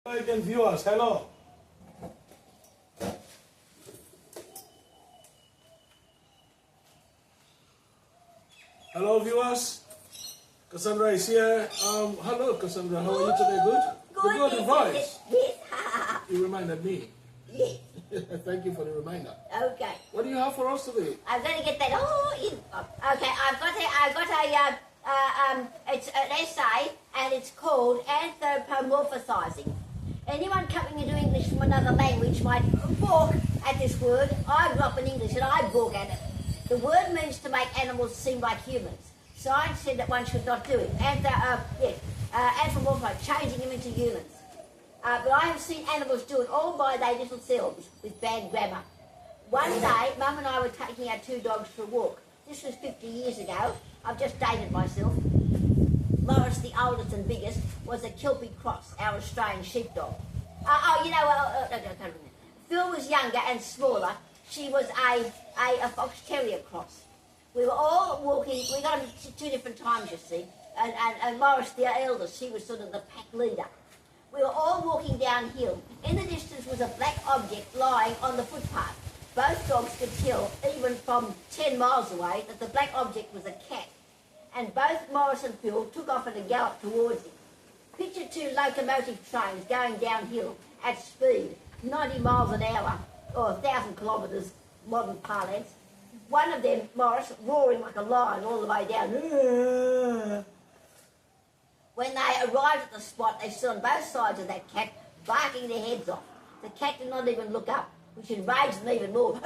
American viewers, hello. Hello viewers, Cassandra is here. Hello Cassandra, how are you today? Good? Good. Good voice. Yes. You reminded me. Yes. Thank you for the reminder. Okay. What do you have for us today? I'm going to get that all in. Okay, I've got it's an essay and it's called Anthropomorphizing. Anyone coming into English from another language might balk at this word. I grew up in English and I balk at it. The word means to make animals seem like humans. Science said that one should not do it. Anthropomorphize, changing them into humans. But I have seen animals do it all by their little selves with bad grammar. One day, Mum and I were taking our two dogs for a walk. This was 50 years ago. I've just dated myself. Morris, the oldest and biggest, was a Kelpie Cross, our Australian sheepdog. Phil was younger and smaller. She was a Fox Terrier Cross. We were all walking. We got them at two different times, you see. And Morris, the eldest, she was sort of the pack leader. We were all walking downhill. In the distance was a black object lying on the footpath. Both dogs could tell, even from 10 miles away, that the black object was a cat. And both Morris and Phil took off at a gallop towards it. Picture two locomotive trains going downhill at speed, 90 miles an hour, or 1,000 kilometres, modern parlance. One of them, Morris, roaring like a lion all the way down. When they arrived at the spot, they stood on both sides of that cat, barking their heads off. The cat did not even look up, which enraged them even more.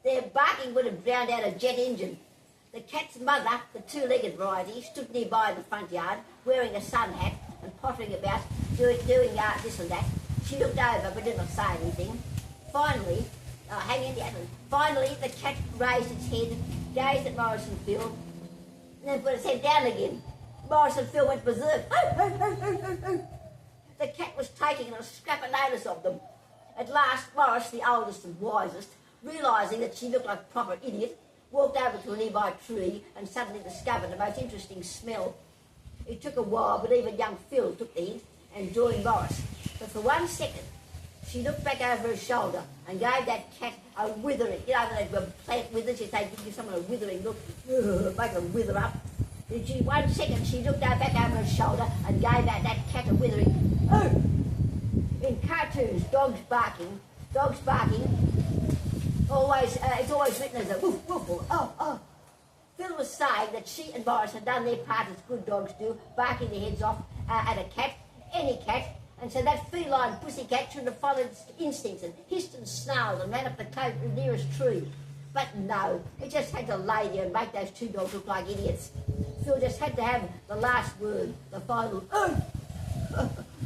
Their barking would have drowned out a jet engine. The cat's mother, the two-legged variety, stood nearby in the front yard, wearing a sun hat and pottering about, doing this and that. She looked over but did not say anything. Finally, Finally, the cat raised its head, gazed at Morris and Phil, and then put its head down again. Morris and Phil went berserk. The cat was taking a scrap of notice of them. At last, Morris, the oldest and wisest, realising that she looked like a proper idiot, walked over to a nearby tree and suddenly discovered the most interesting smell. It took a while, but even young Phil took the hint and joined Morris. But for 1 second, she looked back over her shoulder and gave that cat a withering, that plant withers, if they give someone a withering look, make them wither up. 1 second, she looked back over her shoulder and gave that cat a withering. In cartoons, dogs barking, it's always written as a woof, woof, or oh. Phil was saying that she and Morris had done their part as good dogs do, barking their heads off at a cat, any cat, and so that feline pussycat should have followed its instincts and hissed and snarled and ran up the nearest tree. But no, it just had to lay there and make those two dogs look like idiots. Phil just had to have the last word, the final,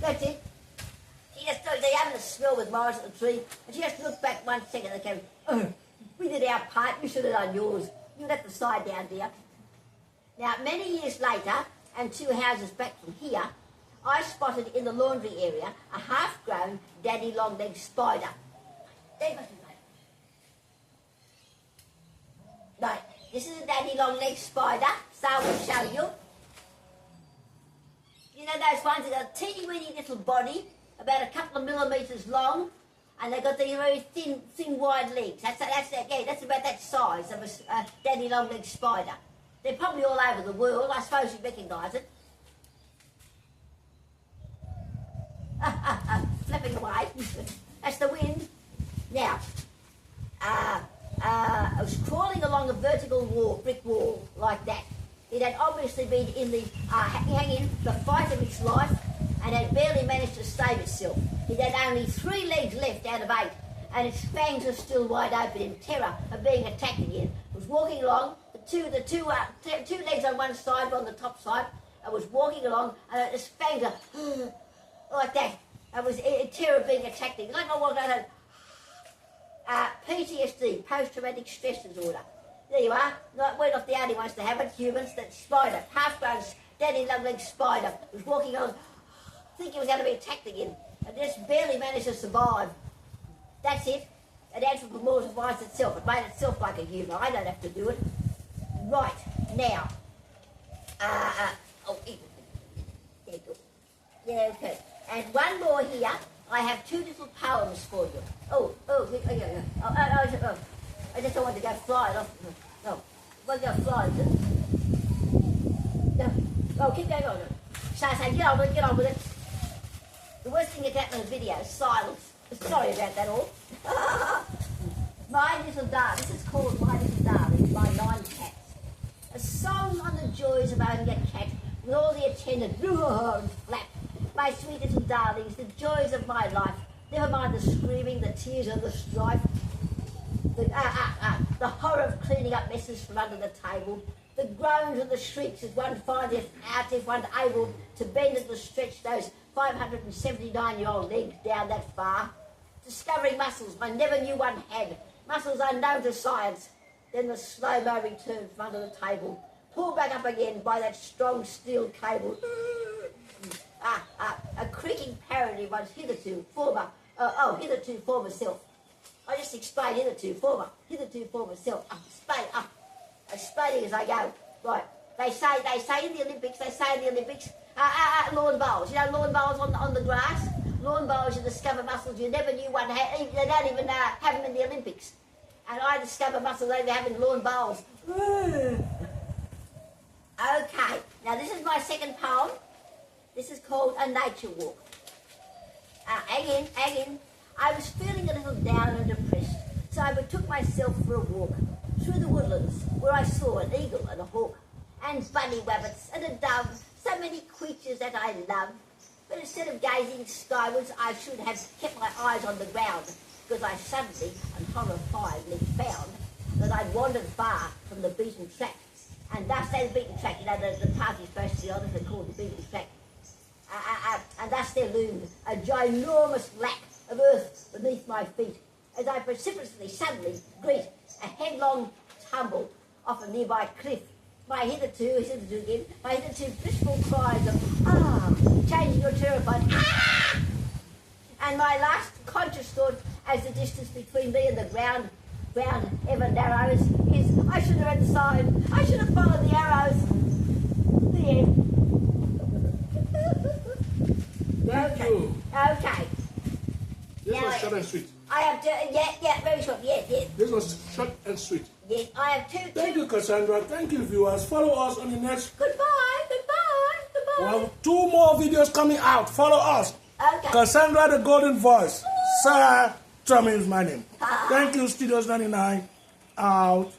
that's it. She just stood there having a smell with Morris at the tree, and she just looked back 1 second and came, we did our part, you should have done yours. You let the side down, dear. Now, many years later, and 2 houses back from here, I spotted in the laundry area a half-grown daddy long-legged spider. Right, this is a daddy long-legged spider, so I will show you. You know those ones that got a teeny-weeny little body, about a couple of millimetres long, and they've got the very thin, wide legs. That's about that size of a daddy long-legged spider. They're probably all over the world. I suppose you recognise it. Flipping away. That's the wind. Now, I was crawling along a vertical brick wall like that. It had obviously been in the the fight of its life and had barely managed to save itself. It had only 3 legs left out of 8, and its fangs were still wide open in terror of being attacked again. It was walking along, the two legs on one side, on the top side. I was walking along, and its fangs were like that. I was in terror of being attacked again. Like I walked out, PTSD, post-traumatic stress disorder. There you are. We're not the only ones to have it. Humans, that spider, half-grown, daddy long-legged spider, was walking along, thinking it was going to be attacked again, and just barely managed to survive. That's it. It anthropomorphized itself. It made itself like a human. I don't have to do it. Right, now. There you go. Yeah, okay. And one more here. I have 2 little poems for you. Yeah. I just don't want to go flying off. No, I want to go flying. No. Oh, keep going on. So I say, get on with it. The worst thing that happened in the video is silence. Sorry about that all. My Little Darling. This is called My Little Darling by 9 Cats. A song on the joys of owning a cat with all the attendant and flap. My sweet little darlings, the joys of my life. Never mind the screaming, the tears and the strife. The horror of cleaning up messes from under the table. The groans and the shrieks as one finds out if one's able to bend and to stretch those 579-year-old legs down that far. Discovering muscles I never knew one had. Muscles unknown to science. Then the slow-mo return from under the table. Pulled back up again by that strong steel cable. A creaking parody of one's hitherto former self. I just explained hitherto former self. Explaining as I go. Right. They say in the Olympics, lawn bowls. You know lawn bowls on the grass? Lawn bowls, you discover muscles you never knew one had. They don't even have them in the Olympics. And I discover muscles they have in lawn bowls. Okay. Now this is my second poem. This is called A Nature Walk. Again. I was feeling a little down and depressed, so I betook myself for a walk through the woodlands where I saw an eagle and a hawk and bunny rabbits and a dove, so many creatures that I love. But instead of gazing skywards, I should have kept my eyes on the ground, because I suddenly and horrifiedly found that I'd wandered far from the beaten track. And thus the beaten track, you know, the path you're supposed to be on is called the beaten track. And thus there loomed a ginormous lack of earth beneath my feet as I precipitously suddenly greet a headlong tumble off a nearby cliff. My hitherto blissful cries of changing or terrified and my last conscious thought as the distance between me and the ground ever narrows is I should have read the sign, I should have followed the arrows. The end. Thank you. Okay. This Now, was short and sweet. I have very short. Yes. This was short and sweet. Yes, I have Thank you, Cassandra. Thank you, viewers. Follow us on the next. Goodbye. We have 2 more videos coming out. Follow us. Okay. Cassandra, the Golden Voice. Sarah Tommy is my name. Thank you, Studios 99. Out.